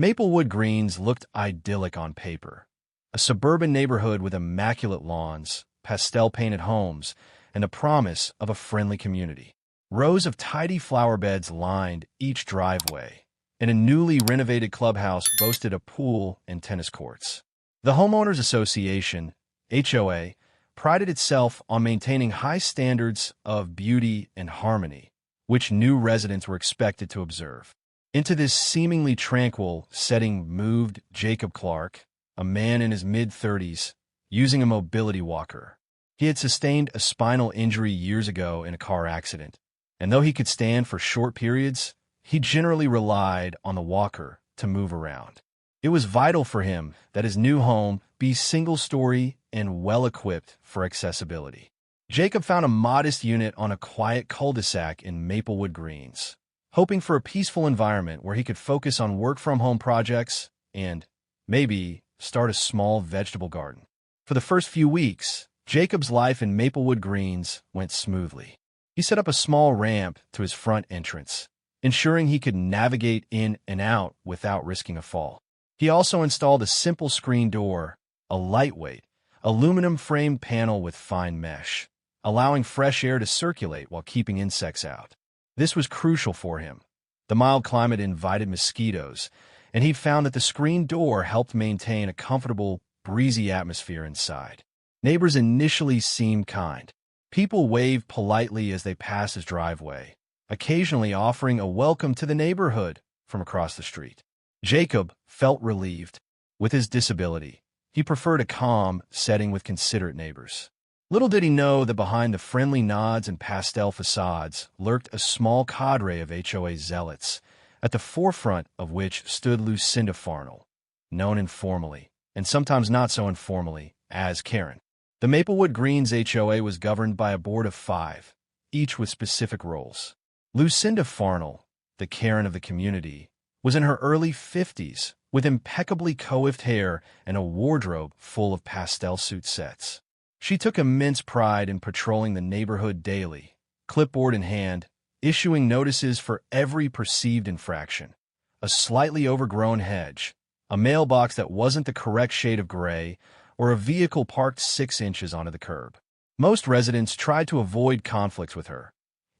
Maplewood Greens looked idyllic on paper. A suburban neighborhood with immaculate lawns, pastel-painted homes, and the promise of a friendly community. Rows of tidy flower beds lined each driveway, and a newly renovated clubhouse boasted a pool and tennis courts. The Homeowners Association, HOA, prided itself on maintaining high standards of beauty and harmony, which new residents were expected to observe. Into this seemingly tranquil setting moved Jacob Clark, a man in his mid-30s, using a mobility walker. He had sustained a spinal injury years ago in a car accident, and though he could stand for short periods, he generally relied on the walker to move around. It was vital for him that his new home be single-story and well-equipped for accessibility. Jacob found a modest unit on a quiet cul-de-sac in Maplewood Greens, hoping for a peaceful environment where he could focus on work-from-home projects and, maybe, start a small vegetable garden. For the first few weeks, Jacob's life in Maplewood Greens went smoothly. He set up a small ramp to his front entrance, ensuring he could navigate in and out without risking a fall. He also installed a simple screen door, a lightweight, aluminum-framed panel with fine mesh, allowing fresh air to circulate while keeping insects out. This was crucial for him. The mild climate invited mosquitoes, and he found that the screen door helped maintain a comfortable, breezy atmosphere inside. Neighbors initially seemed kind. People waved politely as they passed his driveway, occasionally offering a welcome to the neighborhood from across the street. Jacob felt relieved. With his disability, he preferred a calm setting with considerate neighbors. Little did he know that behind the friendly nods and pastel facades lurked a small cadre of HOA zealots, at the forefront of which stood Lucinda Farnell, known informally, and sometimes not so informally, as Karen. The Maplewood Greens HOA was governed by a board of 5, each with specific roles. Lucinda Farnell, the Karen of the community, was in her early 50s, with impeccably coiffed hair and a wardrobe full of pastel suit sets. She took immense pride in patrolling the neighborhood daily, clipboard in hand, issuing notices for every perceived infraction. A slightly overgrown hedge, a mailbox that wasn't the correct shade of gray, or a vehicle parked 6 inches onto the curb. Most residents tried to avoid conflicts with her,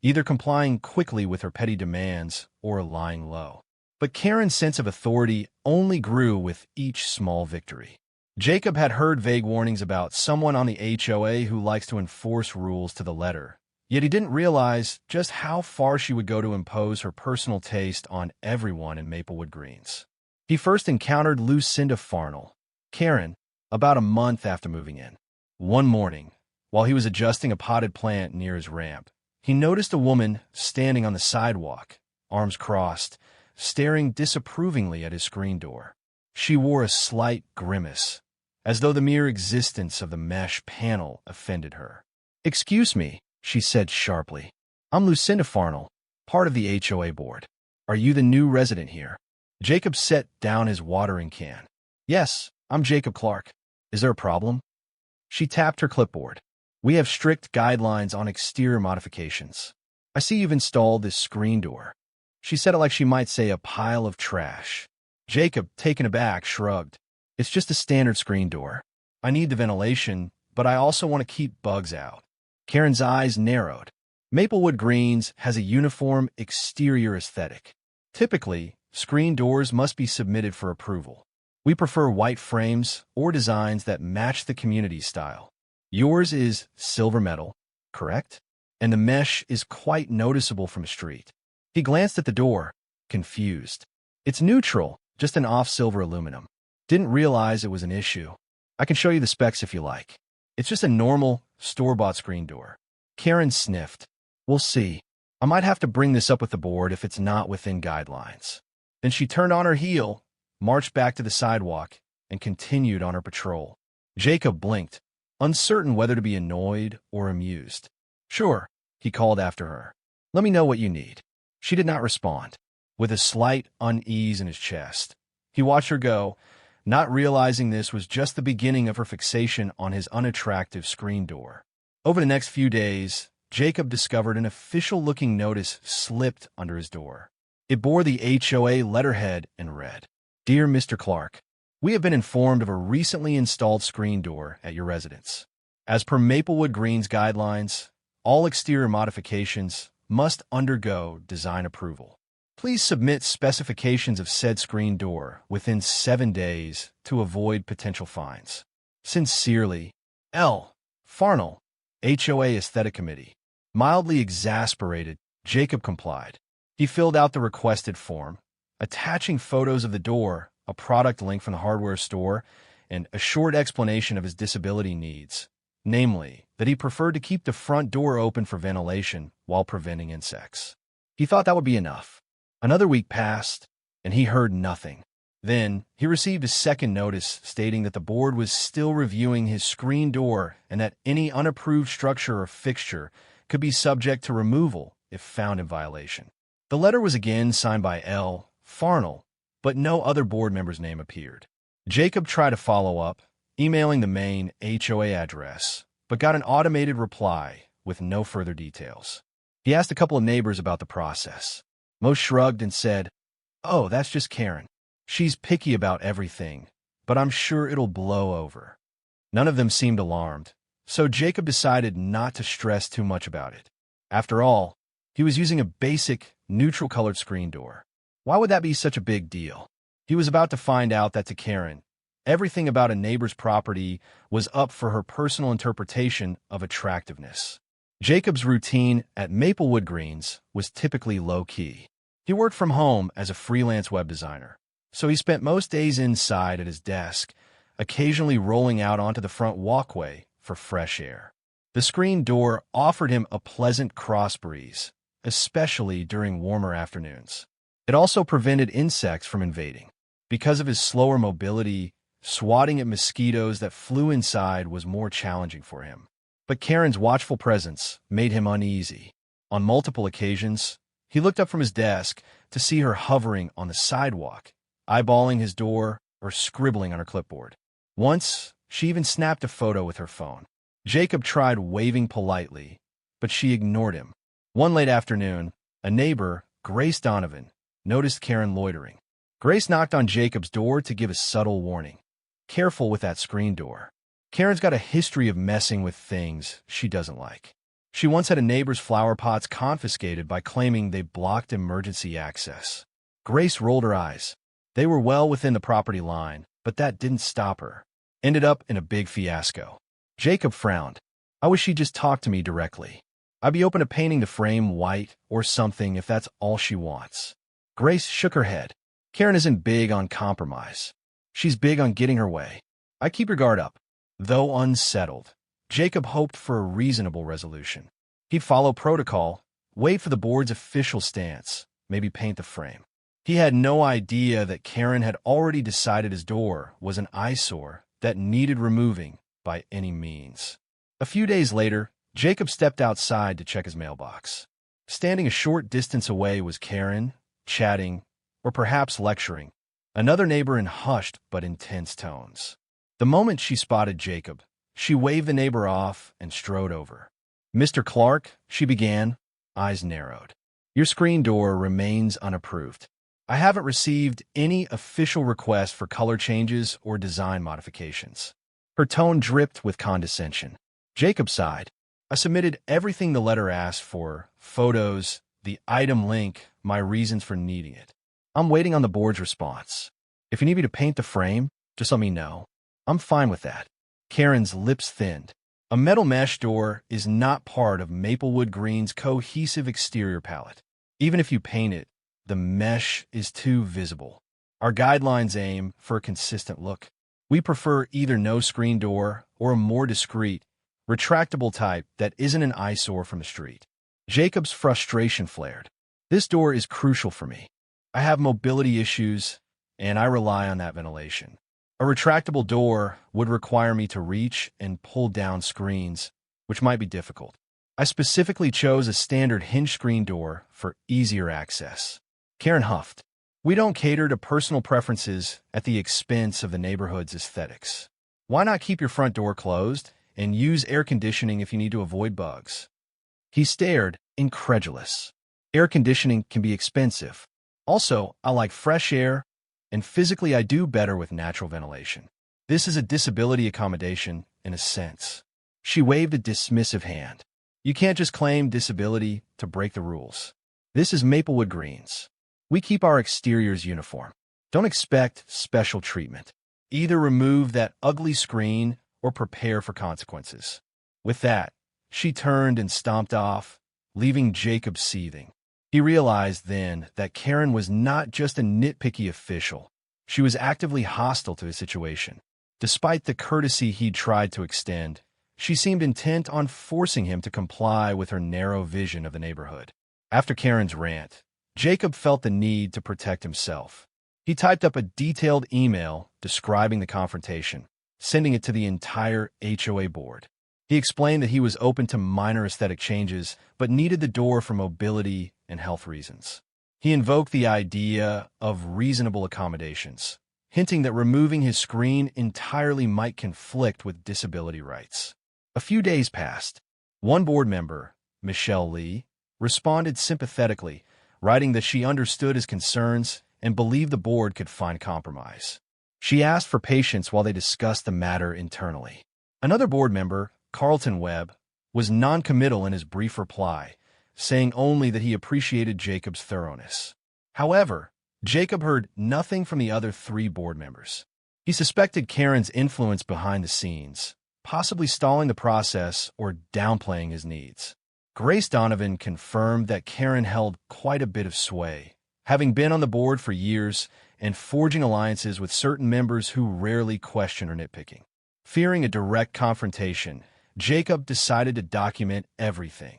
either complying quickly with her petty demands or lying low. But Karen's sense of authority only grew with each small victory. Jacob had heard vague warnings about someone on the HOA who likes to enforce rules to the letter, yet he didn't realize just how far she would go to impose her personal taste on everyone in Maplewood Greens. He first encountered Lucinda Farnell, Karen, about a month after moving in. One morning, while he was adjusting a potted plant near his ramp, he noticed a woman standing on the sidewalk, arms crossed, staring disapprovingly at his screen door. She wore a slight grimace, as though the mere existence of the mesh panel offended her. "Excuse me," she said sharply. "I'm Lucinda Farnell, part of the HOA board. Are you the new resident here?" Jacob set down his watering can. "Yes, I'm Jacob Clark. Is there a problem?" She tapped her clipboard. "We have strict guidelines on exterior modifications. I see you've installed this screen door." She said it like she might say a pile of trash. Jacob, taken aback, shrugged. "It's just a standard screen door. I need the ventilation, but I also want to keep bugs out." Karen's eyes narrowed. Maplewood Greens has a uniform exterior aesthetic. Typically, screen doors must be submitted for approval. We prefer white frames or designs that match the community style. Yours is silver metal, correct? And the mesh is quite noticeable from the street. He glanced at the door, confused. "It's neutral, just an off-silver aluminum. Didn't realize it was an issue. I can show you the specs if you like. It's just a normal, store-bought screen door." Karen sniffed. "We'll see. I might have to bring this up with the board if it's not within guidelines." Then she turned on her heel, marched back to the sidewalk, and continued on her patrol. Jacob blinked, uncertain whether to be annoyed or amused. "Sure," he called after her. "Let me know what you need." She did not respond. With a slight unease in his chest, he watched her go, not realizing this was just the beginning of her fixation on his unattractive screen door. Over the next few days, Jacob discovered an official-looking notice slipped under his door. It bore the HOA letterhead and read, Dear Mr. Clark, we have been informed of a recently installed screen door at your residence. As per Maplewood Green's guidelines, all exterior modifications must undergo design approval. Please submit specifications of said screen door within 7 days to avoid potential fines. Sincerely, L. Farnell, HOA Aesthetic Committee. Mildly exasperated, Jacob complied. He filled out the requested form, attaching photos of the door, a product link from the hardware store, and a short explanation of his disability needs, namely, that he preferred to keep the front door open for ventilation while preventing insects. He thought that would be enough. Another week passed, and he heard nothing. Then, he received a second notice stating that the board was still reviewing his screen door and that any unapproved structure or fixture could be subject to removal if found in violation. The letter was again signed by L. Farnell, but no other board member's name appeared. Jacob tried to follow up, emailing the main HOA address, but got an automated reply with no further details. He asked a couple of neighbors about the process. Most shrugged and said, "Oh, that's just Karen. She's picky about everything, but I'm sure it'll blow over." None of them seemed alarmed, so Jacob decided not to stress too much about it. After all, he was using a basic, neutral-colored screen door. Why would that be such a big deal? He was about to find out that to Karen, everything about a neighbor's property was up for her personal interpretation of attractiveness. Jacob's routine at Maplewood Greens was typically low-key. He worked from home as a freelance web designer, so he spent most days inside at his desk, occasionally rolling out onto the front walkway for fresh air. The screen door offered him a pleasant cross breeze, especially during warmer afternoons. It also prevented insects from invading. Because of his slower mobility, swatting at mosquitoes that flew inside was more challenging for him. But Karen's watchful presence made him uneasy. On multiple occasions, he looked up from his desk to see her hovering on the sidewalk, eyeballing his door or scribbling on her clipboard. Once, she even snapped a photo with her phone. Jacob tried waving politely, but she ignored him. One late afternoon, a neighbor, Grace Donovan, noticed Karen loitering. Grace knocked on Jacob's door to give a subtle warning. Careful with that screen door. Karen's got a history of messing with things she doesn't like. She once had a neighbor's flower pots confiscated by claiming they blocked emergency access. Grace rolled her eyes. They were well within the property line, but that didn't stop her. Ended up in a big fiasco. Jacob frowned. I wish she'd just talk to me directly. I'd be open to painting the frame white or something if that's all she wants. Grace shook her head. Karen isn't big on compromise. She's big on getting her way. I keep your guard up. Though unsettled, Jacob hoped for a reasonable resolution. He'd follow protocol, wait for the board's official stance, maybe paint the frame. He had no idea that Karen had already decided his door was an eyesore that needed removing by any means. A few days later, Jacob stepped outside to check his mailbox. Standing a short distance away was Karen, chatting, or perhaps lecturing, another neighbor in hushed but intense tones. The moment she spotted Jacob, she waved the neighbor off and strode over. "Mr. Clark," she began, eyes narrowed. "Your screen door remains unapproved. I haven't received any official request for color changes or design modifications." Her tone dripped with condescension. Jacob sighed. "I submitted everything the letter asked for, photos, the item link, my reasons for needing it. I'm waiting on the board's response. If you need me to paint the frame, just let me know. I'm fine with that." Karen's lips thinned. A metal mesh door is not part of Maplewood Green's cohesive exterior palette. Even if you paint it, the mesh is too visible. Our guidelines aim for a consistent look. We prefer either no screen door or a more discreet, retractable type that isn't an eyesore from the street. Jacob's frustration flared. "This door is crucial for me. I have mobility issues, and I rely on that ventilation. A retractable door would require me to reach and pull down screens, which might be difficult. I specifically chose a standard hinge screen door for easier access." Karen huffed. "We don't cater to personal preferences at the expense of the neighborhood's aesthetics. Why not keep your front door closed and use air conditioning if you need to avoid bugs?" He stared, incredulous. "Air conditioning can be expensive. Also, I like fresh air, and physically I do better with natural ventilation. This is a disability accommodation, in a sense. She waved a dismissive hand. You can't just claim disability to break the rules. This is Maplewood Greens. We keep our exteriors uniform. Don't expect special treatment. Either remove that ugly screen or prepare for consequences. With that, she turned and stomped off, leaving Jacob seething. He realized then that Karen was not just a nitpicky official. She was actively hostile to his situation. Despite the courtesy he'd tried to extend, she seemed intent on forcing him to comply with her narrow vision of the neighborhood. After Karen's rant, Jacob felt the need to protect himself. He typed up a detailed email describing the confrontation, sending it to the entire HOA board. He explained that he was open to minor aesthetic changes, but needed the door for mobility and health reasons. He invoked the idea of reasonable accommodations, hinting that removing his screen entirely might conflict with disability rights. A few days passed. One board member, Michelle Lee, responded sympathetically, writing that she understood his concerns and believed the board could find compromise. She asked for patience while they discussed the matter internally. Another board member, Carlton Webb, was non-committal in his brief reply, saying only that he appreciated Jacob's thoroughness. However, Jacob heard nothing from the other 3 board members. He suspected Karen's influence behind the scenes, possibly stalling the process or downplaying his needs. Grace Donovan confirmed that Karen held quite a bit of sway, having been on the board for years and forging alliances with certain members who rarely question her nitpicking. Fearing a direct confrontation, Jacob decided to document everything.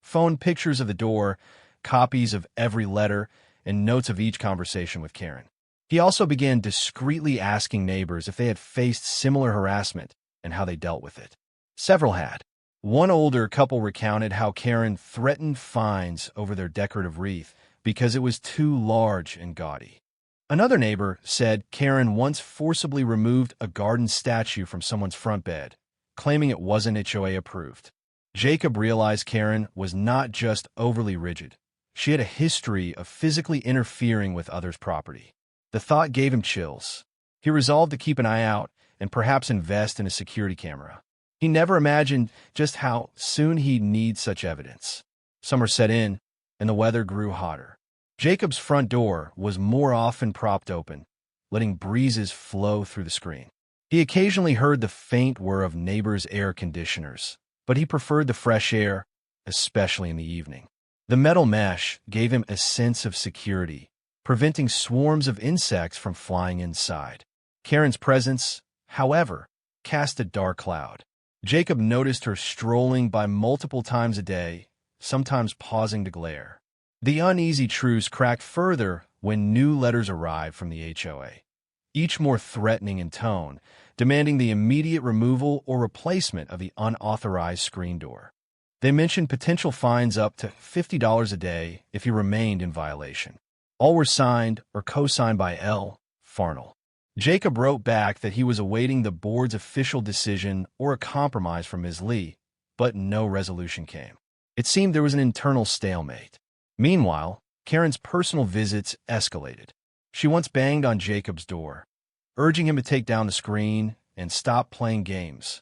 Phone pictures of the door, copies of every letter, and notes of each conversation with Karen. He also began discreetly asking neighbors if they had faced similar harassment and how they dealt with it. Several had. One older couple recounted how Karen threatened fines over their decorative wreath because it was too large and gaudy. Another neighbor said Karen once forcibly removed a garden statue from someone's front bed, claiming it wasn't HOA approved. Jacob realized Karen was not just overly rigid. She had a history of physically interfering with others' property. The thought gave him chills. He resolved to keep an eye out and perhaps invest in a security camera. He never imagined just how soon he'd need such evidence. Summer set in, and the weather grew hotter. Jacob's front door was more often propped open, letting breezes flow through the screen. He occasionally heard the faint whir of neighbors' air conditioners, but he preferred the fresh air, especially in the evening. The metal mesh gave him a sense of security, preventing swarms of insects from flying inside. Karen's presence, however, cast a dark cloud. Jacob noticed her strolling by multiple times a day, sometimes pausing to glare. The uneasy truce cracked further when new letters arrived from the HOA, each more threatening in tone, demanding the immediate removal or replacement of the unauthorized screen door. They mentioned potential fines up to $50 a day if he remained in violation. All were signed or co-signed by L. Farnell. Jacob wrote back that he was awaiting the board's official decision or a compromise from Ms. Lee, but no resolution came. It seemed there was an internal stalemate. Meanwhile, Karen's personal visits escalated. She once banged on Jacob's door, urging him to take down the screen and stop playing games.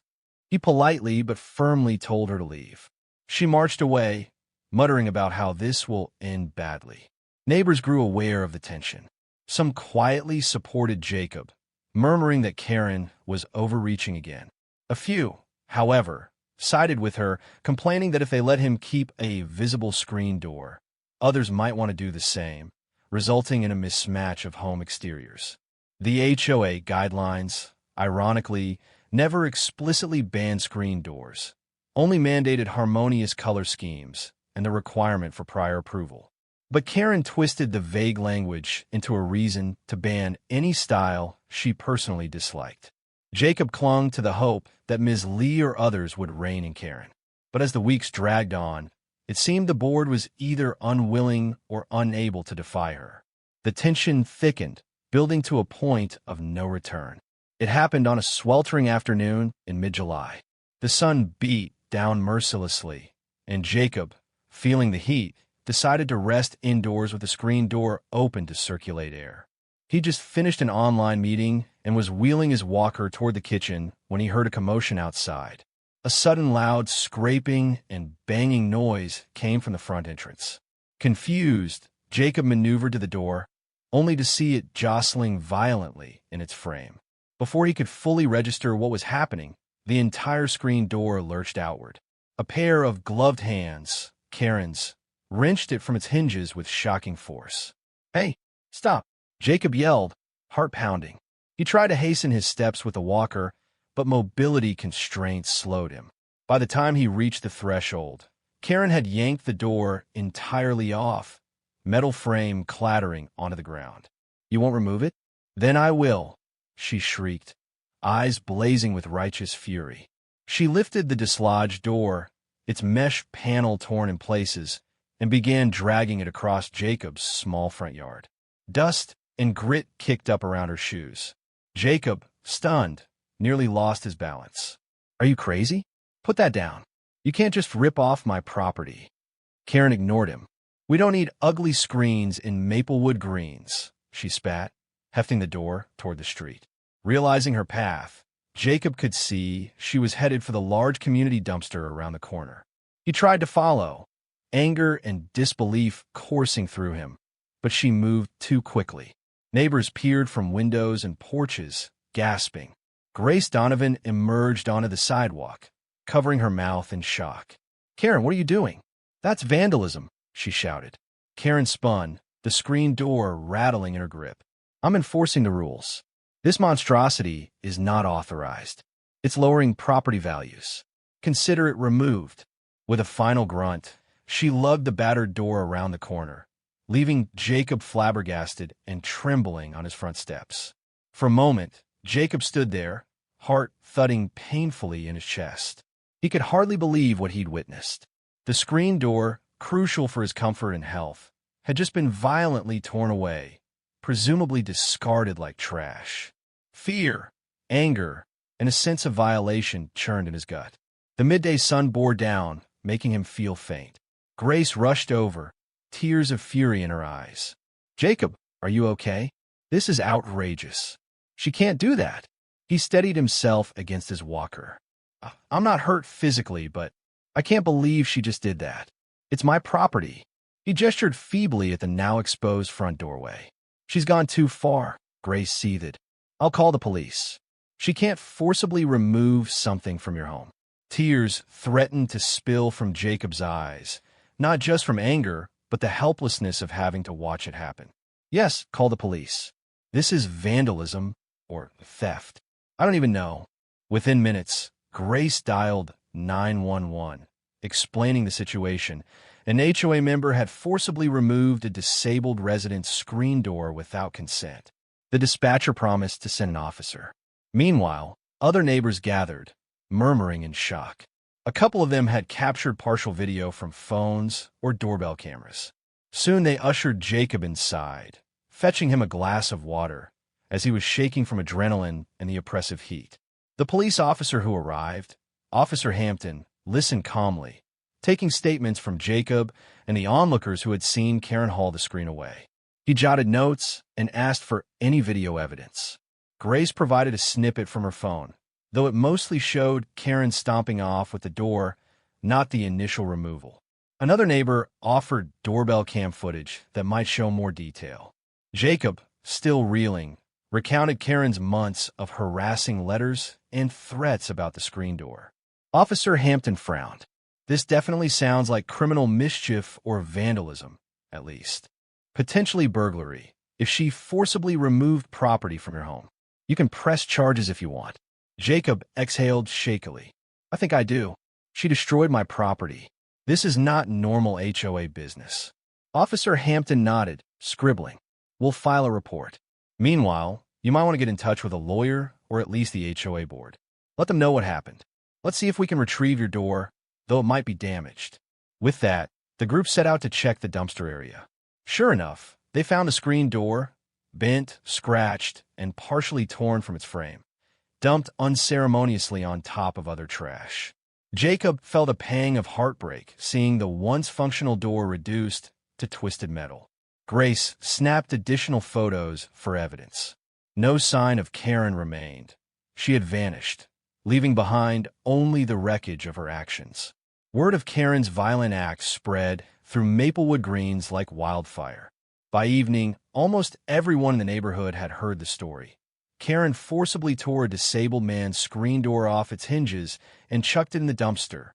He politely but firmly told her to leave. She marched away, muttering about how this will end badly. Neighbors grew aware of the tension. Some quietly supported Jacob, murmuring that Karen was overreaching again. A few, however, sided with her, complaining that if they let him keep a visible screen door, others might want to do the same, resulting in a mismatch of home exteriors. The HOA guidelines, ironically, never explicitly banned screen doors, only mandated harmonious color schemes and the requirement for prior approval. But Karen twisted the vague language into a reason to ban any style she personally disliked. Jacob clung to the hope that Ms. Lee or others would rein in Karen. But as the weeks dragged on, it seemed the board was either unwilling or unable to defy her. The tension thickened, building to a point of no return. It happened on a sweltering afternoon in mid-July. The sun beat down mercilessly, and Jacob, feeling the heat, decided to rest indoors with the screen door open to circulate air. He just finished an online meeting and was wheeling his walker toward the kitchen when he heard a commotion outside. A sudden loud scraping and banging noise came from the front entrance. Confused, Jacob maneuvered to the door, only to see it jostling violently in its frame. Before he could fully register what was happening, the entire screen door lurched outward. A pair of gloved hands, Karen's, wrenched it from its hinges with shocking force. "Hey, stop!" Jacob yelled, heart pounding. He tried to hasten his steps with the walker, but mobility constraints slowed him. By the time he reached the threshold, Karen had yanked the door entirely off, metal frame clattering onto the ground. "You won't remove it? Then I will," she shrieked, eyes blazing with righteous fury. She lifted the dislodged door, its mesh panel torn in places, and began dragging it across Jacob's small front yard. Dust and grit kicked up around her shoes. Jacob, stunned, nearly lost his balance. "Are you crazy? Put that down. You can't just rip off my property." Karen ignored him. "We don't need ugly screens in Maplewood Greens," she spat, hefting the door toward the street. Realizing her path, Jacob could see she was headed for the large community dumpster around the corner. He tried to follow, anger and disbelief coursing through him, but she moved too quickly. Neighbors peered from windows and porches, gasping. Grace Donovan emerged onto the sidewalk, covering her mouth in shock. "Karen, what are you doing?" "That's vandalism," she shouted. Karen spun, the screen door rattling in her grip. "I'm enforcing the rules. This monstrosity is not authorized. It's lowering property values. Consider it removed." With a final grunt, she lugged the battered door around the corner, leaving Jacob flabbergasted and trembling on his front steps. For a moment, Jacob stood there, heart thudding painfully in his chest. He could hardly believe what he'd witnessed. The screen door, crucial for his comfort and health, had just been violently torn away, presumably discarded like trash. Fear, anger, and a sense of violation churned in his gut. The midday sun bore down, making him feel faint. Grace rushed over, tears of fury in her eyes. "Jacob, are you okay? This is outrageous. She can't do that." He steadied himself against his walker. "I'm not hurt physically, but I can't believe she just did that. It's my property." He gestured feebly at the now exposed front doorway. "She's gone too far," Grace seethed. "I'll call the police. She can't forcibly remove something from your home." Tears threatened to spill from Jacob's eyes, not just from anger, but the helplessness of having to watch it happen. "Yes, call the police. This is vandalism or theft. I don't even know." Within minutes, Grace dialed 911, explaining the situation. An HOA member had forcibly removed a disabled resident's screen door without consent. The dispatcher promised to send an officer. Meanwhile, other neighbors gathered, murmuring in shock. A couple of them had captured partial video from phones or doorbell cameras. Soon they ushered Jacob inside, fetching him a glass of water, as he was shaking from adrenaline and the oppressive heat. The police officer who arrived, Officer Hampton, listened calmly, taking statements from Jacob and the onlookers who had seen Karen haul the screen away. He jotted notes and asked for any video evidence. Grace provided a snippet from her phone, though it mostly showed Karen stomping off with the door, not the initial removal. Another neighbor offered doorbell cam footage that might show more detail. Jacob, still reeling, recounted Karen's months of harassing letters and threats about the screen door. Officer Hampton frowned. "This definitely sounds like criminal mischief or vandalism, at least. Potentially burglary, if she forcibly removed property from your home. You can press charges if you want." Jacob exhaled shakily. "I think I do. She destroyed my property. This is not normal HOA business." Officer Hampton nodded, scribbling. "We'll file a report. Meanwhile, you might want to get in touch with a lawyer or at least the HOA board. Let them know what happened. Let's see if we can retrieve your door, though it might be damaged." With that, the group set out to check the dumpster area. Sure enough, they found the screen door, bent, scratched, and partially torn from its frame, dumped unceremoniously on top of other trash. Jacob felt a pang of heartbreak seeing the once functional door reduced to twisted metal. Grace snapped additional photos for evidence. No sign of Karen remained. She had vanished, leaving behind only the wreckage of her actions. Word of Karen's violent acts spread through Maplewood Greens like wildfire. By evening, almost everyone in the neighborhood had heard the story. Karen forcibly tore a disabled man's screen door off its hinges and chucked it in the dumpster.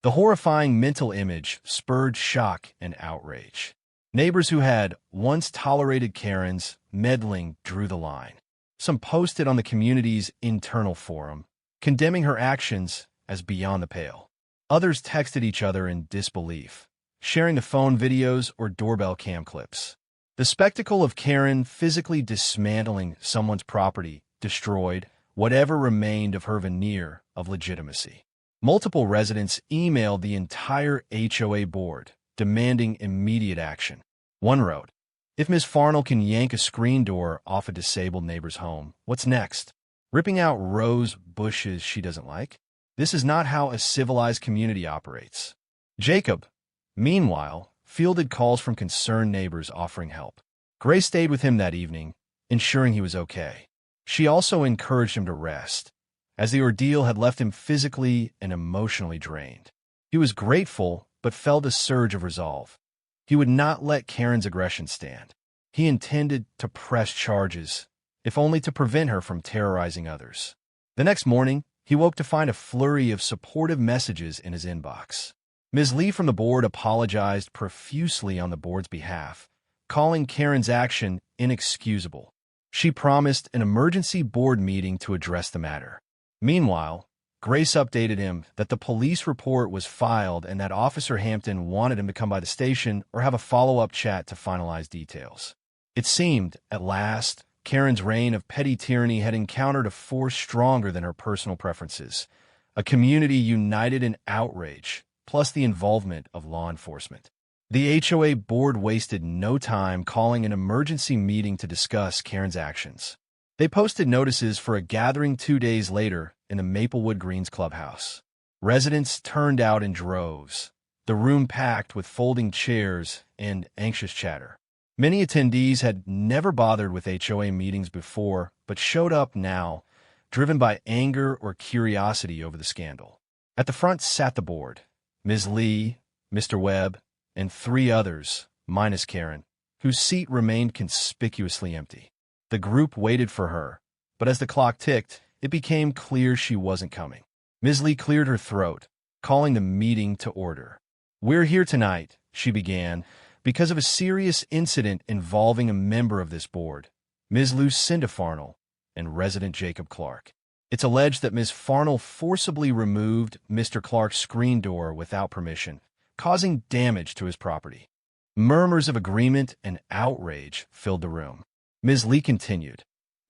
The horrifying mental image spurred shock and outrage. Neighbors who had once tolerated Karen's meddling drew the line. Some posted on the community's internal forum, condemning her actions as beyond the pale. Others texted each other in disbelief, sharing the phone videos or doorbell cam clips. The spectacle of Karen physically dismantling someone's property destroyed whatever remained of her veneer of legitimacy. Multiple residents emailed the entire HOA board, demanding immediate action. One wrote, "If Ms. Farnell can yank a screen door off a disabled neighbor's home, what's next? Ripping out rose bushes she doesn't like? This is not how a civilized community operates." Jacob, meanwhile, fielded calls from concerned neighbors offering help. Grace stayed with him that evening, ensuring he was okay. She also encouraged him to rest, as the ordeal had left him physically and emotionally drained. He was grateful, but felt a surge of resolve. He would not let Karen's aggression stand. He intended to press charges, if only to prevent her from terrorizing others. The next morning, he woke to find a flurry of supportive messages in his inbox. Ms. Lee from the board apologized profusely on the board's behalf, calling Karen's action inexcusable. She promised an emergency board meeting to address the matter. Meanwhile, Grace updated him that the police report was filed and that Officer Hampton wanted him to come by the station or have a follow-up chat to finalize details. It seemed, at last, Karen's reign of petty tyranny had encountered a force stronger than her personal preferences, a community united in outrage, plus the involvement of law enforcement. The HOA board wasted no time calling an emergency meeting to discuss Karen's actions. They posted notices for a gathering 2 days later in the Maplewood Greens clubhouse. Residents turned out in droves, the room packed with folding chairs and anxious chatter. Many attendees had never bothered with HOA meetings before, but showed up now, driven by anger or curiosity over the scandal. At the front sat the board, Ms. Lee, Mr. Webb, and 3 others, minus Karen, whose seat remained conspicuously empty. The group waited for her, but as the clock ticked, it became clear she wasn't coming. Ms. Lee cleared her throat, calling the meeting to order. "We're here tonight," she began, "because of a serious incident involving a member of this board, Ms. Lucinda Farnell, and resident Jacob Clark. It's alleged that Ms. Farnell forcibly removed Mr. Clark's screen door without permission, causing damage to his property." Murmurs of agreement and outrage filled the room. Ms. Lee continued,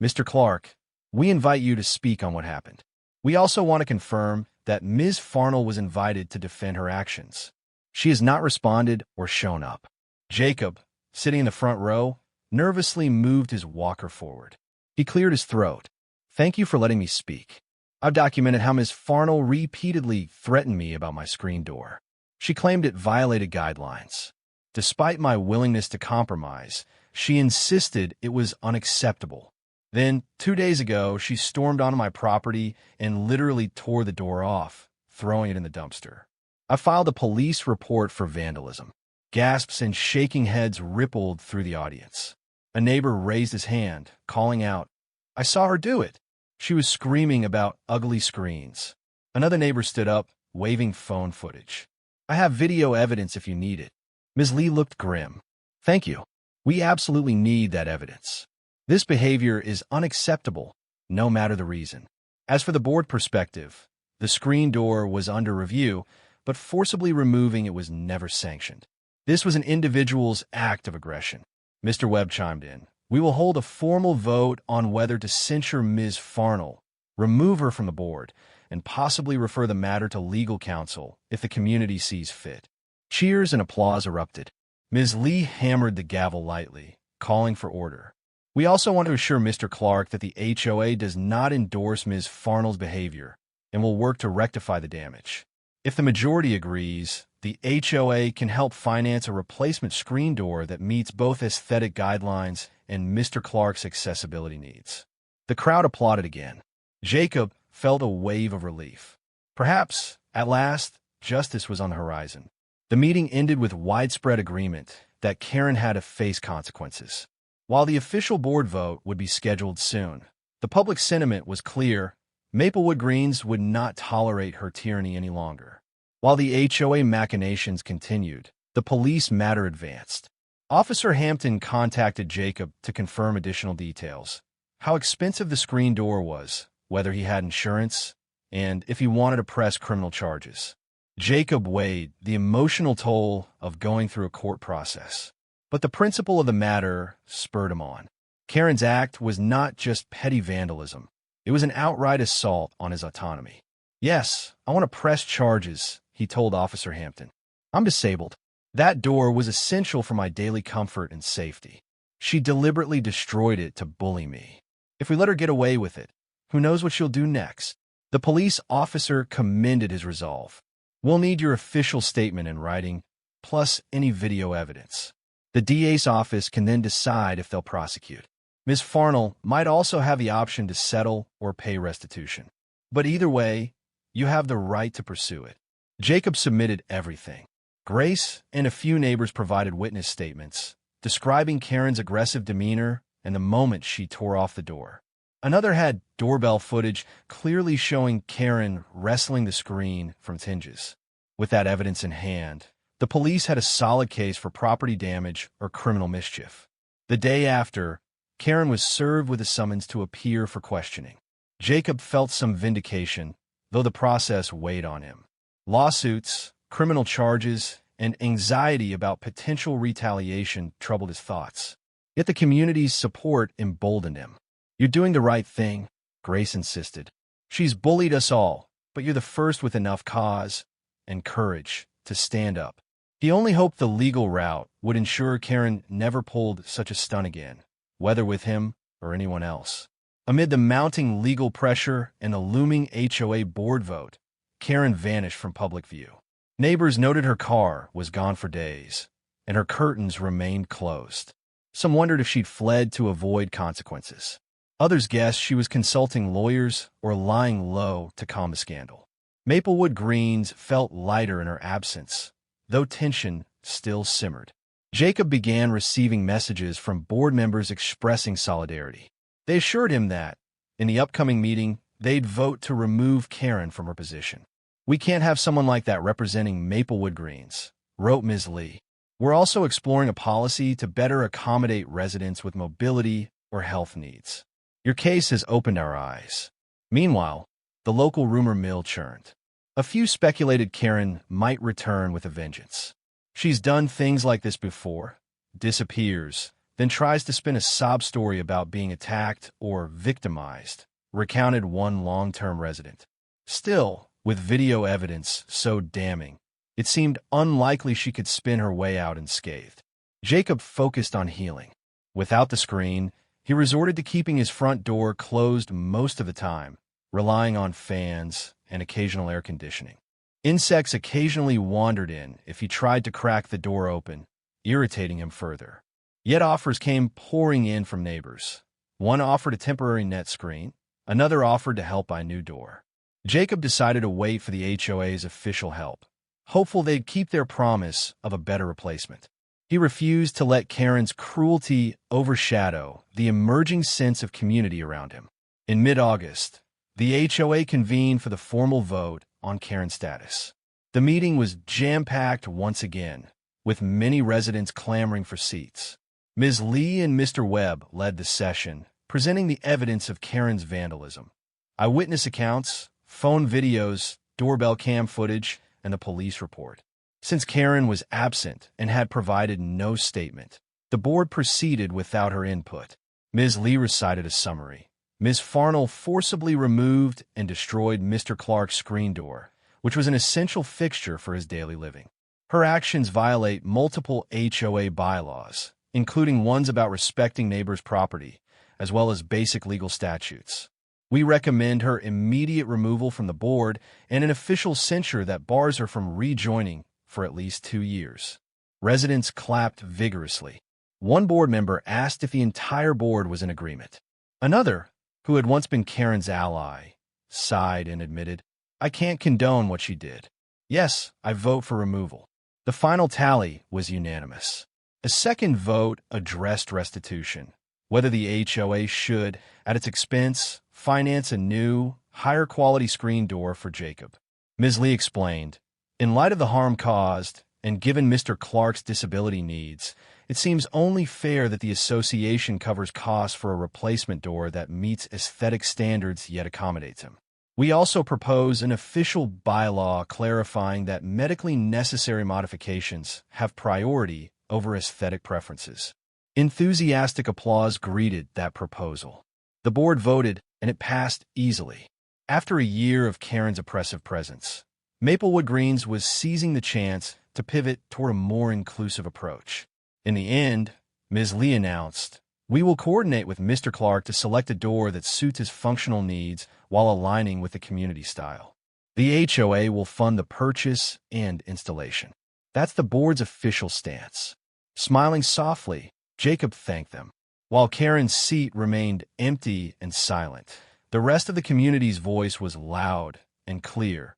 "Mr. Clark, we invite you to speak on what happened. We also want to confirm that Ms. Farnell was invited to defend her actions. She has not responded or shown up." Jacob, sitting in the front row, nervously moved his walker forward. He cleared his throat. "Thank you for letting me speak. I've documented how Ms. Farnell repeatedly threatened me about my screen door. She claimed it violated guidelines. Despite my willingness to compromise, she insisted it was unacceptable. Then, 2 days ago, she stormed onto my property and literally tore the door off, throwing it in the dumpster. I filed a police report for vandalism." Gasps and shaking heads rippled through the audience. A neighbor raised his hand, calling out, "I saw her do it. She was screaming about ugly screens." Another neighbor stood up, waving phone footage. "I have video evidence if you need it." Ms. Lee looked grim. "Thank you. We absolutely need that evidence. This behavior is unacceptable, no matter the reason." As for the board perspective, the screen door was under review, but forcibly removing it was never sanctioned. This was an individual's act of aggression. Mr. Webb chimed in, "We will hold a formal vote on whether to censure Ms. Farnell, remove her from the board, and possibly refer the matter to legal counsel if the community sees fit." Cheers and applause erupted. Ms. Lee hammered the gavel lightly, calling for order. "We also want to assure Mr. Clark that the HOA does not endorse Ms. Farnell's behavior and will work to rectify the damage. If the majority agrees, the HOA can help finance a replacement screen door that meets both aesthetic guidelines and Mr. Clark's accessibility needs. The crowd applauded again. Jacob felt a wave of relief. Perhaps, at last, justice was on the horizon. The meeting ended with widespread agreement that Karen had to face consequences. While the official board vote would be scheduled soon, the public sentiment was clear: Maplewood Greens would not tolerate her tyranny any longer. While the HOA machinations continued, the police matter advanced. Officer Hampton contacted Jacob to confirm additional details: how expensive the screen door was, whether he had insurance, and if he wanted to press criminal charges. Jacob weighed the emotional toll of going through a court process. But the principle of the matter spurred him on. Karen's act was not just petty vandalism. It was an outright assault on his autonomy. "Yes, I want to press charges," he told Officer Hampton. "I'm disabled. That door was essential for my daily comfort and safety. She deliberately destroyed it to bully me. If we let her get away with it, who knows what she'll do next?" The police officer commended his resolve. "We'll need your official statement in writing, plus any video evidence. The DA's office can then decide if they'll prosecute. Ms. Farnell might also have the option to settle or pay restitution. But either way, you have the right to pursue it." Jacob submitted everything. Grace and a few neighbors provided witness statements, describing Karen's aggressive demeanor and the moment she tore off the door. Another had doorbell footage clearly showing Karen wrestling the screen from its hinges. With that evidence in hand, the police had a solid case for property damage or criminal mischief. The day after, Karen was served with a summons to appear for questioning. Jacob felt some vindication, though the process weighed on him. Lawsuits, criminal charges, and anxiety about potential retaliation troubled his thoughts. Yet the community's support emboldened him. "You're doing the right thing," Grace insisted. "She's bullied us all, but you're the first with enough cause and courage to stand up." He only hoped the legal route would ensure Karen never pulled such a stunt again, whether with him or anyone else. Amid the mounting legal pressure and the looming HOA board vote, Karen vanished from public view. Neighbors noted her car was gone for days, and her curtains remained closed. Some wondered if she'd fled to avoid consequences. Others guessed she was consulting lawyers or lying low to calm the scandal. Maplewood Greens felt lighter in her absence, though tension still simmered. Jacob began receiving messages from board members expressing solidarity. They assured him that, in the upcoming meeting, they'd vote to remove Karen from her position. "We can't have someone like that representing Maplewood Greens," wrote Ms. Lee. "We're also exploring a policy to better accommodate residents with mobility or health needs. Your case has opened our eyes." Meanwhile, the local rumor mill churned. A few speculated Karen might return with a vengeance. "She's done things like this before," disappears, then tries to spin a sob story about being attacked or victimized, recounted one long-term resident. Still, with video evidence so damning, it seemed unlikely she could spin her way out unscathed. Jacob focused on healing. Without the screen, he resorted to keeping his front door closed most of the time, relying on fans and occasional air conditioning. Insects occasionally wandered in if he tried to crack the door open, irritating him further. Yet offers came pouring in from neighbors. One offered a temporary net screen, another offered to help buy a new door. Jacob decided to wait for the HOA's official help, hopeful they'd keep their promise of a better replacement. He refused to let Karen's cruelty overshadow the emerging sense of community around him. In mid-August, the HOA convened for the formal vote on Karen's status. The meeting was jam-packed once again, with many residents clamoring for seats. Ms. Lee and Mr. Webb led the session, presenting the evidence of Karen's vandalism: eyewitness accounts, phone videos, doorbell cam footage, and the police report. Since Karen was absent and had provided no statement, the board proceeded without her input. Ms. Lee recited a summary. Ms. Farnell forcibly removed and destroyed Mr. Clark's screen door, which was an essential fixture for his daily living. Her actions violate multiple HOA bylaws, including ones about respecting neighbors' property, as well as basic legal statutes. We recommend her immediate removal from the board and an official censure that bars her from rejoining for at least 2 years. Residents clapped vigorously. One board member asked if the entire board was in agreement. Another, who had once been Karen's ally, sighed and admitted, "I can't condone what she did. Yes, I vote for removal." The final tally was unanimous. A second vote addressed restitution, whether the HOA should, at its expense, finance a new, higher-quality screen door for Jacob. Ms. Lee explained, "In light of the harm caused, and given Mr. Clark's disability needs, it seems only fair that the association covers costs for a replacement door that meets aesthetic standards yet accommodates him. We also propose an official bylaw clarifying that medically necessary modifications have priority over aesthetic preferences." Enthusiastic applause greeted that proposal. The board voted, and it passed easily. After a year of Karen's oppressive presence, Maplewood Greens was seizing the chance to pivot toward a more inclusive approach. In the end, Ms. Lee announced, "We will coordinate with Mr. Clark to select a door that suits his functional needs while aligning with the community style. The HOA will fund the purchase and installation." That's the board's official stance. Smiling softly, Jacob thanked them. While Karen's seat remained empty and silent, the rest of the community's voice was loud and clear.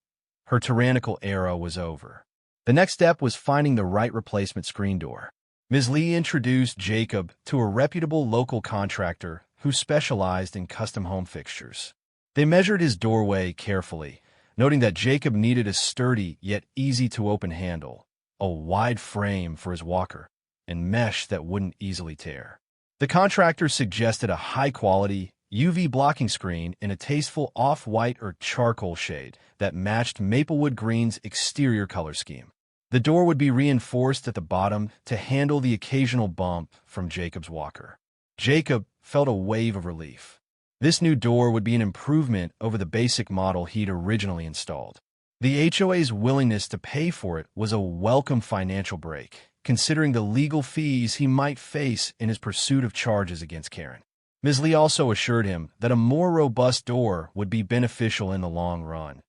Her tyrannical era was over. The next step was finding the right replacement screen door. Ms. Lee introduced Jacob to a reputable local contractor who specialized in custom home fixtures. They measured his doorway carefully, noting that Jacob needed a sturdy yet easy-to-open handle, a wide frame for his walker, and mesh that wouldn't easily tear. The contractor suggested a high-quality, UV blocking screen in a tasteful off-white or charcoal shade that matched Maplewood Green's exterior color scheme. The door would be reinforced at the bottom to handle the occasional bump from Jacob's walker. Jacob felt a wave of relief. This new door would be an improvement over the basic model he'd originally installed. The HOA's willingness to pay for it was a welcome financial break, considering the legal fees he might face in his pursuit of charges against Karen. Ms. Lee also assured him that a more robust door would be beneficial in the long run,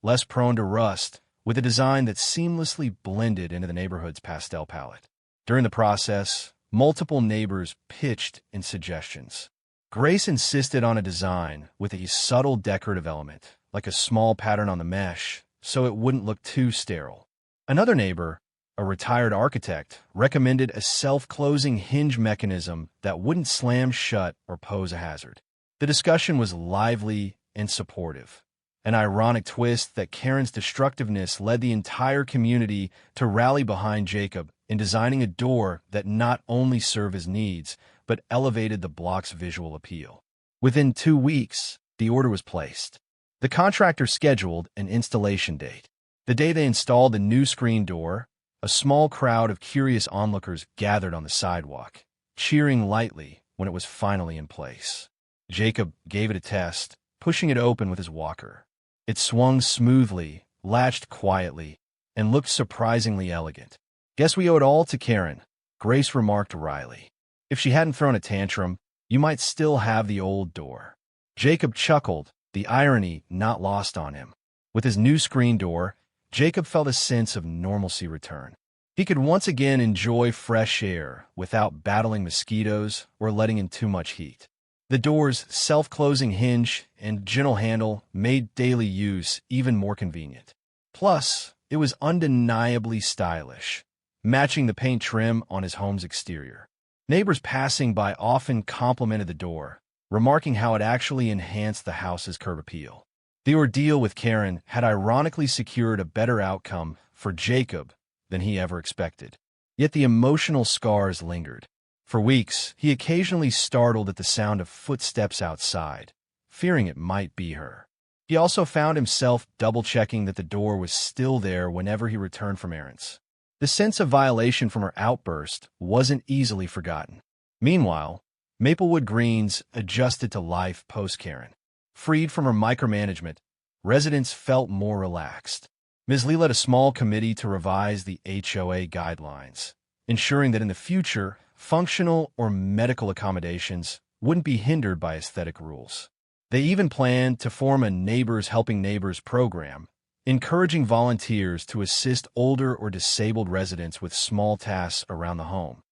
less prone to rust, with a design that seamlessly blended into the neighborhood's pastel palette. During the process, multiple neighbors pitched in suggestions. Grace insisted on a design with a subtle decorative element, like a small pattern on the mesh, so it wouldn't look too sterile. Another neighbor, a retired architect, recommended a self-closing hinge mechanism that wouldn't slam shut or pose a hazard. The discussion was lively and supportive, an ironic twist that Karen's destructiveness led the entire community to rally behind Jacob in designing a door that not only served his needs, but elevated the block's visual appeal. Within 2 weeks, the order was placed. The contractor scheduled an installation date. The day they installed the new screen door, a small crowd of curious onlookers gathered on the sidewalk, cheering lightly when it was finally in place. Jacob gave it a test, pushing it open with his walker. It swung smoothly, latched quietly, and looked surprisingly elegant. "Guess we owe it all to Karen," Grace remarked wryly. "If she hadn't thrown a tantrum, you might still have the old door." Jacob chuckled, the irony not lost on him. With his new screen door, Jacob felt a sense of normalcy return. He could once again enjoy fresh air without battling mosquitoes or letting in too much heat. The door's self-closing hinge and gentle handle made daily use even more convenient. Plus, it was undeniably stylish, matching the paint trim on his home's exterior. Neighbors passing by often complimented the door, remarking how it actually enhanced the house's curb appeal. The ordeal with Karen had ironically secured a better outcome for Jacob than he ever expected. Yet the emotional scars lingered. For weeks, he occasionally startled at the sound of footsteps outside, fearing it might be her. He also found himself double-checking that the door was still there whenever he returned from errands. The sense of violation from her outburst wasn't easily forgotten. Meanwhile, Maplewood Greens adjusted to life post-Karen. Freed from her micromanagement, residents felt more relaxed. Ms. Lee led a small committee to revise the HOA guidelines, ensuring that in the future, functional or medical accommodations wouldn't be hindered by aesthetic rules. They even planned to form a Neighbors Helping Neighbors program, encouraging volunteers to assist older or disabled residents with small tasks around the home,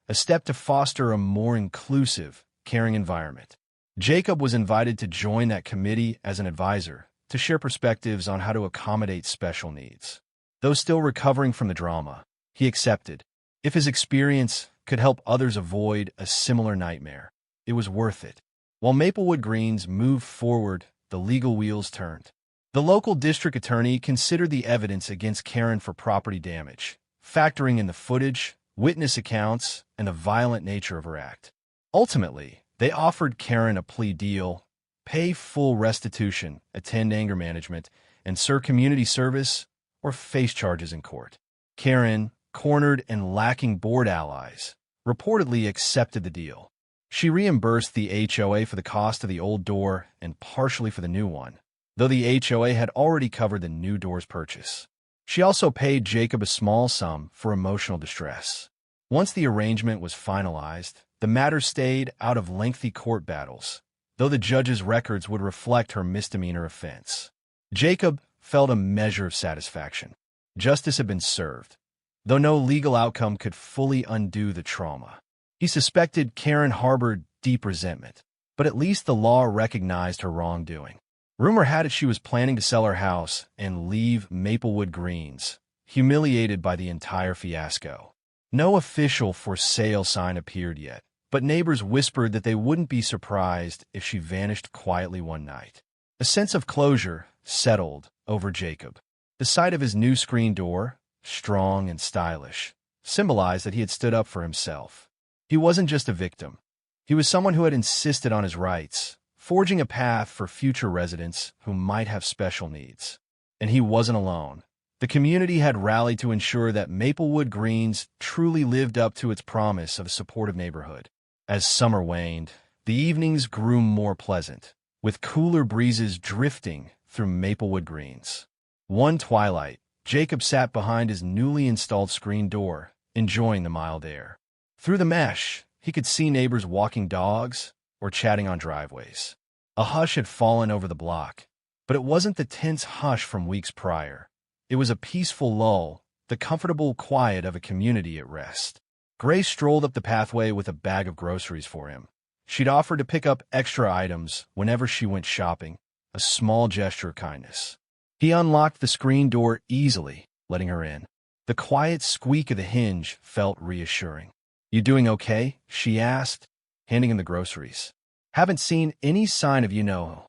a step to foster a more inclusive, caring environment. Jacob was invited to join that committee as an advisor to share perspectives on how to accommodate special needs. Though still recovering from the drama, he accepted. If his experience could help others avoid a similar nightmare, it was worth it. While Maplewood Greens moved forward, the legal wheels turned. The local district attorney considered the evidence against Karen for property damage, factoring in the footage, witness accounts, and the violent nature of her act. Ultimately, they offered Karen a plea deal: pay full restitution, attend anger management, and serve community service, or face charges in court. Karen, cornered and lacking board allies, reportedly accepted the deal. She reimbursed the HOA for the cost of the old door and partially for the new one, though the HOA had already covered the new door's purchase. She also paid Jacob a small sum for emotional distress. Once the arrangement was finalized, the matter stayed out of lengthy court battles, though the judge's records would reflect her misdemeanor offense. Jacob felt a measure of satisfaction. Justice had been served, though no legal outcome could fully undo the trauma. He suspected Karen harbored deep resentment, but at least the law recognized her wrongdoing. Rumor had it she was planning to sell her house and leave Maplewood Greens, humiliated by the entire fiasco. No official for sale sign appeared yet, but neighbors whispered that they wouldn't be surprised if she vanished quietly one night. A sense of closure settled over Jacob. The sight of his new screen door, strong and stylish, symbolized that he had stood up for himself. He wasn't just a victim. He was someone who had insisted on his rights, forging a path for future residents who might have special needs. And he wasn't alone. The community had rallied to ensure that Maplewood Greens truly lived up to its promise of a supportive neighborhood. As summer waned, the evenings grew more pleasant, with cooler breezes drifting through Maplewood Greens. One twilight, Jacob sat behind his newly installed screen door, enjoying the mild air. Through the mesh, he could see neighbors walking dogs or chatting on driveways. A hush had fallen over the block, but it wasn't the tense hush from weeks prior. It was a peaceful lull, the comfortable quiet of a community at rest. Grace strolled up the pathway with a bag of groceries for him. She'd offered to pick up extra items whenever she went shopping, a small gesture of kindness. He unlocked the screen door easily, letting her in. The quiet squeak of the hinge felt reassuring. "You doing okay?" she asked, handing him the groceries. "Haven't seen any sign of you, no."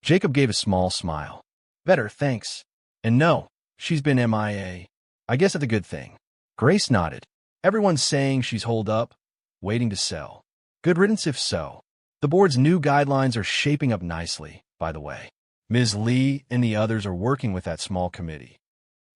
Jacob gave a small smile. "Better, thanks. And no, she's been MIA. I guess it's a good thing." Grace nodded. "Everyone's saying she's holed up, waiting to sell. Good riddance if so. The board's new guidelines are shaping up nicely, by the way. Ms. Lee and the others are working with that small committee."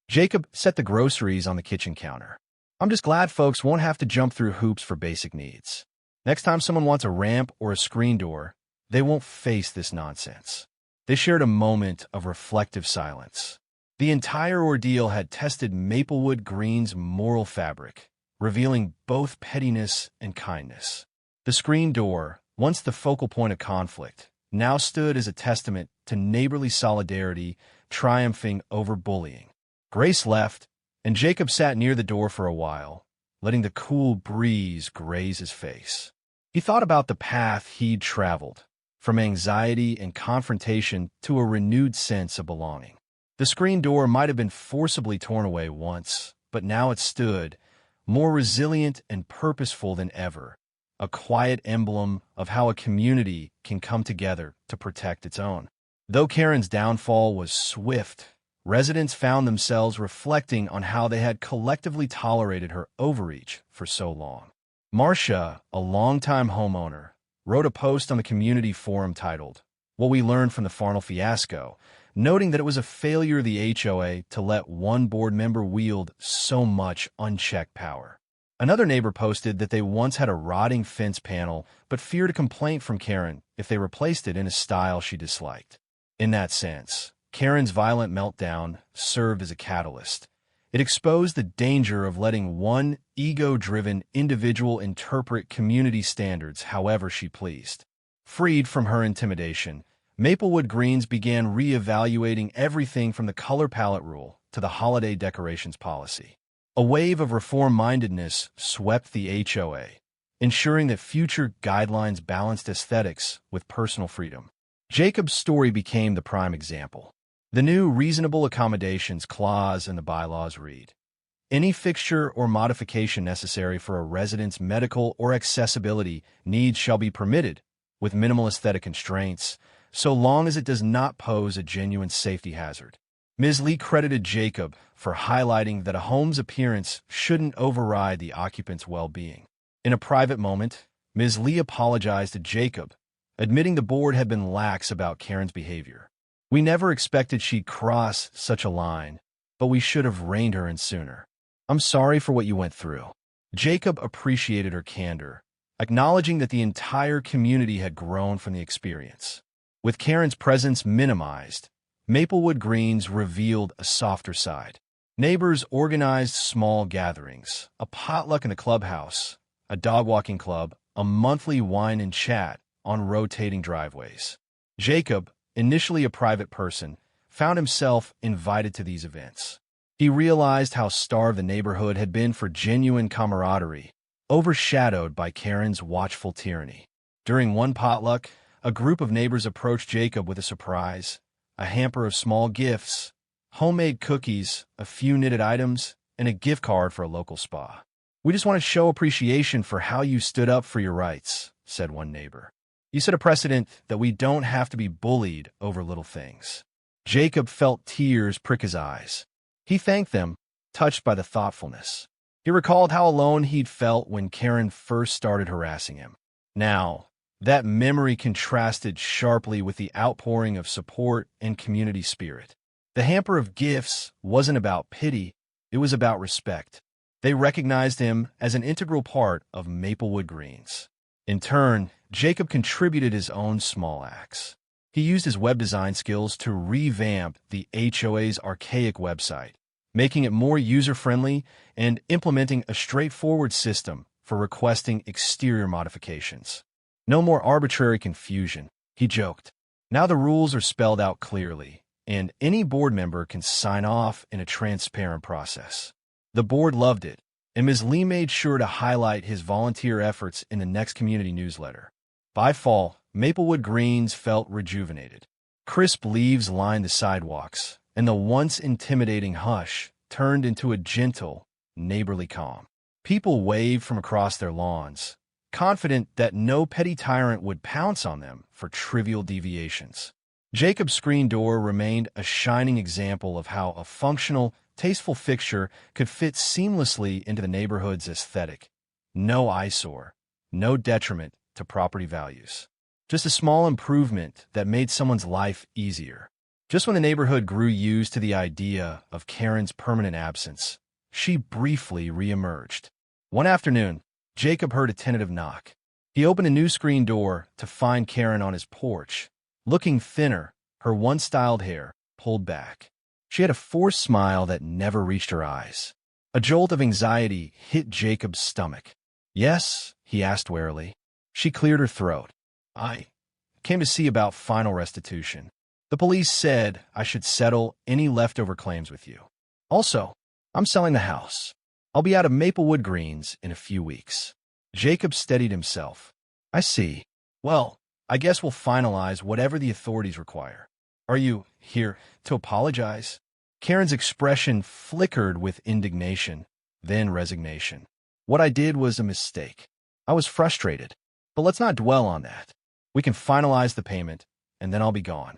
Jacob set the groceries on the kitchen counter. "I'm just glad folks won't have to jump through hoops for basic needs. Next time someone wants a ramp or a screen door, they won't face this nonsense." They shared a moment of reflective silence. The entire ordeal had tested Maplewood Green's moral fabric, revealing both pettiness and kindness. The screen door, once the focal point of conflict, now stood as a testament to neighborly solidarity triumphing over bullying. Grace left, and Jacob sat near the door for a while, letting the cool breeze graze his face. He thought about the path he'd traveled, from anxiety and confrontation to a renewed sense of belonging. The screen door might have been forcibly torn away once, but now it stood, more resilient and purposeful than ever, a quiet emblem of how a community can come together to protect its own. Though Karen's downfall was swift, residents found themselves reflecting on how they had collectively tolerated her overreach for so long. Marcia, a longtime homeowner, wrote a post on the community forum titled, "What We Learned from the Farnell Fiasco," noting that it was a failure of the HOA to let one board member wield so much unchecked power. Another neighbor posted that they once had a rotting fence panel but feared a complaint from Karen if they replaced it in a style she disliked. In that sense, Karen's violent meltdown served as a catalyst. It exposed the danger of letting one ego-driven individual interpret community standards however she pleased. Freed from her intimidation, Maplewood Greens began re-evaluating everything from the color palette rule to the holiday decorations policy. A wave of reform-mindedness swept the HOA, ensuring that future guidelines balanced aesthetics with personal freedom. Jacob's story became the prime example. The new reasonable accommodations clause in the bylaws read, "Any fixture or modification necessary for a resident's medical or accessibility needs shall be permitted, with minimal aesthetic constraints, so long as it does not pose a genuine safety hazard." Ms. Lee credited Jacob for highlighting that a home's appearance shouldn't override the occupant's well-being. In a private moment, Ms. Lee apologized to Jacob, admitting the board had been lax about Karen's behavior. "We never expected she'd cross such a line, but we should have reined her in sooner. I'm sorry for what you went through." Jacob appreciated her candor, acknowledging that the entire community had grown from the experience. With Karen's presence minimized, Maplewood Greens revealed a softer side. Neighbors organized small gatherings, a potluck in the clubhouse, a dog-walking club, a monthly wine and chat on rotating driveways. Jacob, initially a private person, found himself invited to these events. He realized how starved the neighborhood had been for genuine camaraderie, overshadowed by Karen's watchful tyranny. During one potluck, a group of neighbors approached Jacob with a surprise, a hamper of small gifts, homemade cookies, a few knitted items, and a gift card for a local spa. "We just want to show appreciation for how you stood up for your rights," said one neighbor. "You set a precedent that we don't have to be bullied over little things." Jacob felt tears prick his eyes. He thanked them, touched by the thoughtfulness. He recalled how alone he'd felt when Karen first started harassing him. Now, that memory contrasted sharply with the outpouring of support and community spirit. The hamper of gifts wasn't about pity, it was about respect. They recognized him as an integral part of Maplewood Greens. In turn, Jacob contributed his own small acts. He used his web design skills to revamp the HOA's archaic website, making it more user-friendly and implementing a straightforward system for requesting exterior modifications. "No more arbitrary confusion," he joked. "Now the rules are spelled out clearly, and any board member can sign off in a transparent process." The board loved it, and Ms. Lee made sure to highlight his volunteer efforts in the next community newsletter. By fall, Maplewood Greens felt rejuvenated. Crisp leaves lined the sidewalks, and the once intimidating hush turned into a gentle, neighborly calm. People waved from across their lawns, confident that no petty tyrant would pounce on them for trivial deviations. Jacob's screen door remained a shining example of how a functional, tasteful fixture could fit seamlessly into the neighborhood's aesthetic. No eyesore, no detriment to property values. Just a small improvement that made someone's life easier. Just when the neighborhood grew used to the idea of Karen's permanent absence, she briefly reemerged. One afternoon, Jacob heard a tentative knock. He opened a new screen door to find Karen on his porch, looking thinner, her once-styled hair pulled back. She had a forced smile that never reached her eyes. A jolt of anxiety hit Jacob's stomach. "Yes?" he asked warily. She cleared her throat. "I came to see about final restitution. The police said I should settle any leftover claims with you. Also, I'm selling the house. I'll be out of Maplewood Greens in a few weeks." Jacob steadied himself. "I see. Well, I guess we'll finalize whatever the authorities require. Are you here to apologize?" Karen's expression flickered with indignation, then resignation. "What I did was a mistake. I was frustrated. But let's not dwell on that. We can finalize the payment, and then I'll be gone."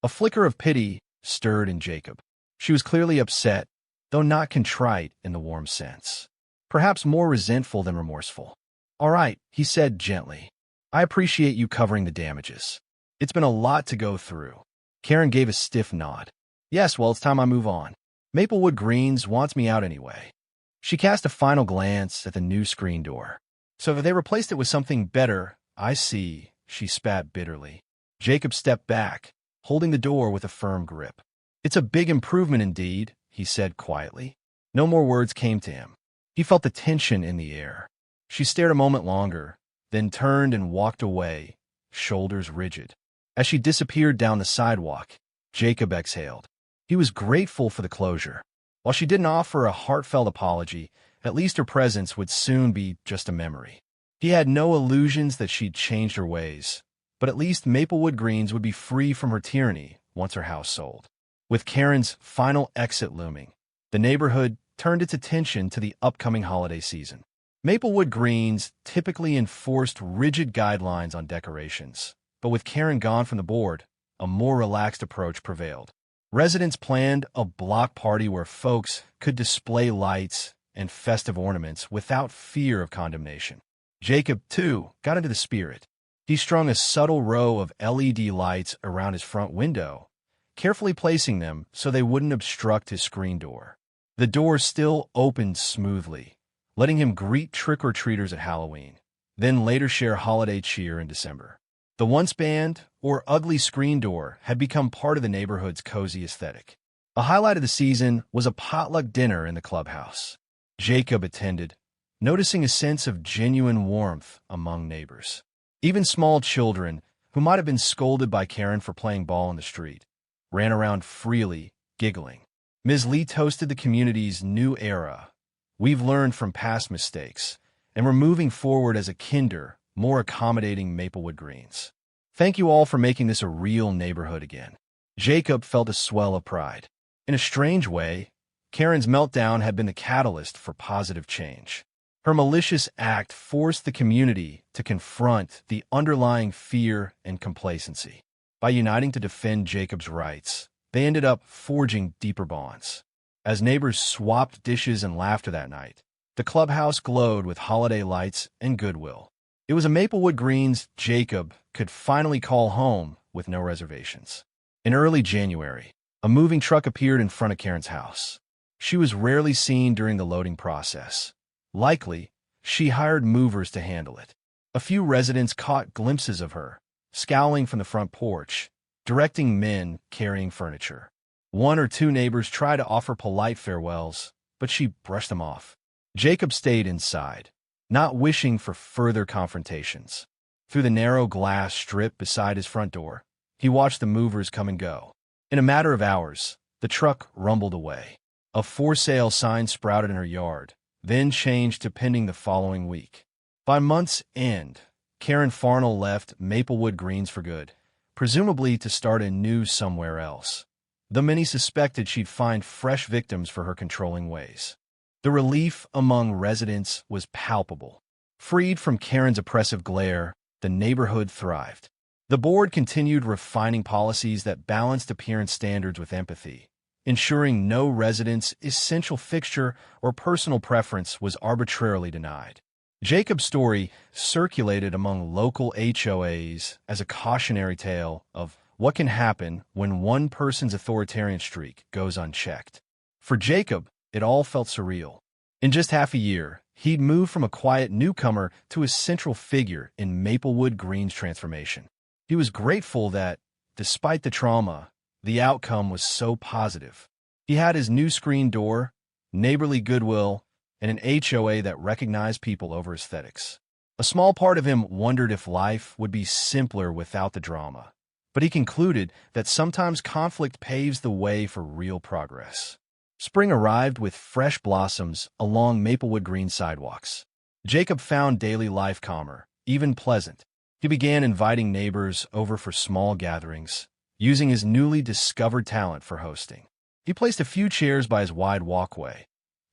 A flicker of pity stirred in Jacob. She was clearly upset, though not contrite in the warm sense. Perhaps more resentful than remorseful. "All right," he said gently. "I appreciate you covering the damages. It's been a lot to go through." Karen gave a stiff nod. "Yes, well, it's time I move on. Maplewood Greens wants me out anyway." She cast a final glance at the new screen door. "So if they replaced it with something better, I see," she spat bitterly. Jacob stepped back, holding the door with a firm grip. "It's a big improvement indeed," he said quietly. No more words came to him. He felt the tension in the air. She stared a moment longer, then turned and walked away, shoulders rigid. As she disappeared down the sidewalk, Jacob exhaled. He was grateful for the closure. While she didn't offer a heartfelt apology, at least her presence would soon be just a memory. He had no illusions that she'd changed her ways, but at least Maplewood Greens would be free from her tyranny once her house sold. With Karen's final exit looming, the neighborhood turned its attention to the upcoming holiday season. Maplewood Greens typically enforced rigid guidelines on decorations, but with Karen gone from the board, a more relaxed approach prevailed. Residents planned a block party where folks could display lights and festive ornaments without fear of condemnation. Jacob, too, got into the spirit. He strung a subtle row of LED lights around his front window, carefully placing them so they wouldn't obstruct his screen door. The door still opened smoothly, letting him greet trick-or-treaters at Halloween, then later share holiday cheer in December. The once banned or ugly screen door had become part of the neighborhood's cozy aesthetic. A highlight of the season was a potluck dinner in the clubhouse. Jacob attended, noticing a sense of genuine warmth among neighbors. Even small children, who might have been scolded by Karen for playing ball in the street, ran around freely, giggling. Ms. Lee toasted the community's new era. "We've learned from past mistakes, and we're moving forward as a kinder, more accommodating Maplewood Greens. Thank you all for making this a real neighborhood again." Jacob felt a swell of pride. In a strange way, Karen's meltdown had been the catalyst for positive change. Her malicious act forced the community to confront the underlying fear and complacency. By uniting to defend Jacob's rights, they ended up forging deeper bonds. As neighbors swapped dishes and laughter that night, the clubhouse glowed with holiday lights and goodwill. It was a Maplewood Greens Jacob could finally call home with no reservations. In early January, a moving truck appeared in front of Karen's house. She was rarely seen during the loading process. Likely, she hired movers to handle it. A few residents caught glimpses of her, scowling from the front porch, directing men carrying furniture. One or two neighbors tried to offer polite farewells, but she brushed them off. Jacob stayed inside, not wishing for further confrontations. Through the narrow glass strip beside his front door, he watched the movers come and go. In a matter of hours, the truck rumbled away. A for sale sign sprouted in her yard, then changed to pending the following week. By month's end, Karen Farnell left Maplewood Greens for good, presumably to start anew somewhere else, though many suspected she'd find fresh victims for her controlling ways. The relief among residents was palpable. Freed from Karen's oppressive glare, the neighborhood thrived. The board continued refining policies that balanced appearance standards with empathy, ensuring no resident's essential fixture or personal preference was arbitrarily denied. Jacob's story circulated among local HOAs as a cautionary tale of what can happen when one person's authoritarian streak goes unchecked. For Jacob, it all felt surreal. In just half a year, he'd moved from a quiet newcomer to a central figure in Maplewood Greens' transformation. He was grateful that, despite the trauma, the outcome was so positive. He had his new screen door, neighborly goodwill, and an HOA that recognized people over aesthetics. A small part of him wondered if life would be simpler without the drama, but he concluded that sometimes conflict paves the way for real progress. Spring arrived with fresh blossoms along Maplewood Green sidewalks. Jacob found daily life calmer, even pleasant. He began inviting neighbors over for small gatherings, using his newly discovered talent for hosting. He placed a few chairs by his wide walkway,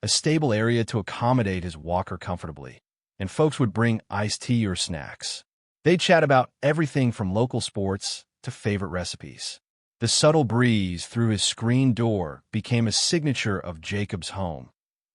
a stable area to accommodate his walker comfortably, and folks would bring iced tea or snacks. They'd chat about everything from local sports to favorite recipes. The subtle breeze through his screen door became a signature of Jacob's home,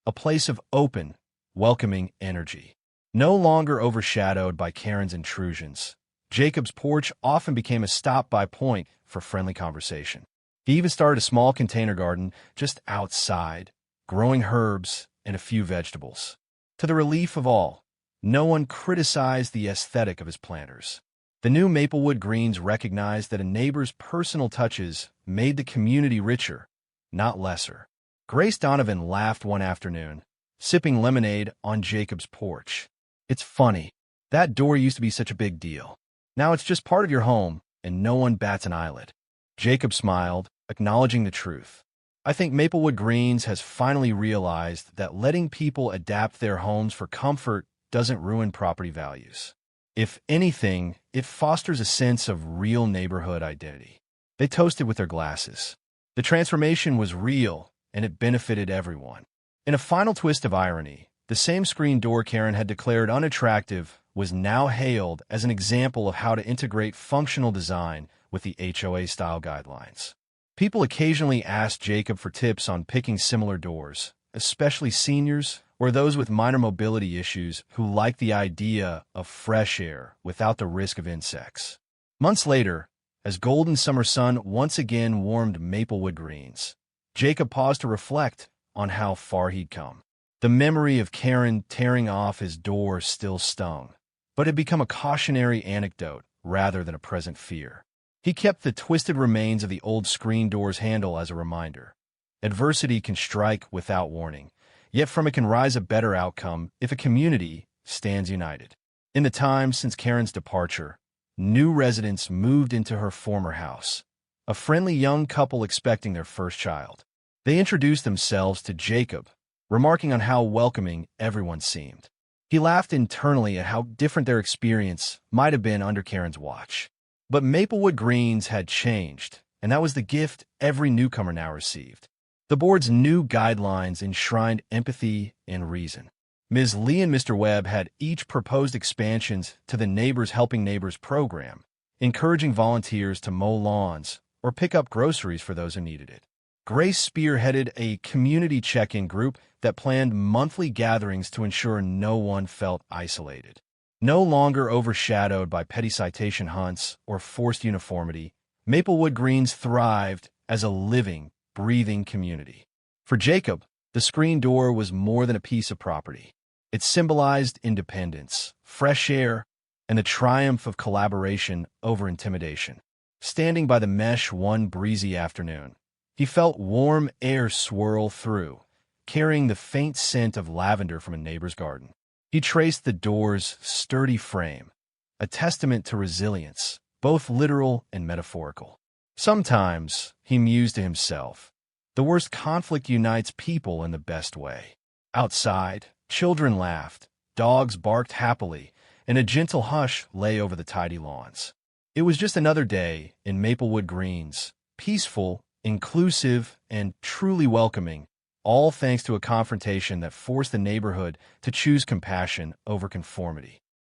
a place of open, welcoming energy. No longer overshadowed by Karen's intrusions, Jacob's porch often became a stop-by point for friendly conversation. He even started a small container garden just outside, growing herbs and a few vegetables. To the relief of all, no one criticized the aesthetic of his planters. The new Maplewood Greens recognized that a neighbor's personal touches made the community richer, not lesser. Grace Donovan laughed one afternoon, sipping lemonade on Jacob's porch. "It's funny. That door used to be such a big deal. Now it's just part of your home, and no one bats an eyelid. Jacob smiled, acknowledging the truth. I think Maplewood Greens has finally realized that letting people adapt their homes for comfort doesn't ruin property values. If anything, it fosters a sense of real neighborhood identity. They toasted with their glasses. The transformation was real, and it benefited everyone. In a final twist of irony, the same screen door Karen had declared unattractive was now hailed as an example of how to integrate functional design with the HOA-style guidelines. People occasionally asked Jacob for tips on picking similar doors, especially seniors or those with minor mobility issues who liked the idea of fresh air without the risk of insects. Months later, as golden summer sun once again warmed Maplewood Greens, Jacob paused to reflect on how far he'd come. The memory of Karen tearing off his door still stung, but had become a cautionary anecdote rather than a present fear. He kept the twisted remains of the old screen door's handle as a reminder. Adversity can strike without warning, yet from it can rise a better outcome if a community stands united. In the time since Karen's departure, new residents moved into her former house, a friendly young couple expecting their first child. They introduced themselves to Jacob, remarking on how welcoming everyone seemed. He laughed internally at how different their experience might have been under Karen's watch. But Maplewood Greens had changed, and that was the gift every newcomer now received. The board's new guidelines enshrined empathy and reason. Ms. Lee and Mr. Webb had each proposed expansions to the Neighbors Helping Neighbors program, encouraging volunteers to mow lawns or pick up groceries for those who needed it. Grace spearheaded a community check-in group that planned monthly gatherings to ensure no one felt isolated. No longer overshadowed by petty citation hunts or forced uniformity, Maplewood Greens thrived as a living, breathing community. For Jacob, the screen door was more than a piece of property. It symbolized independence, fresh air, and the triumph of collaboration over intimidation. Standing by the mesh one breezy afternoon, he felt warm air swirl through, carrying the faint scent of lavender from a neighbor's garden. He traced the door's sturdy frame, a testament to resilience, both literal and metaphorical. Sometimes, he mused to himself, the worst conflict unites people in the best way. Outside, children laughed, dogs barked happily, and a gentle hush lay over the tidy lawns. It was just another day in Maplewood Greens, peaceful, inclusive, and truly welcoming, all thanks to a confrontation that forced the neighborhood to choose compassion over conformity.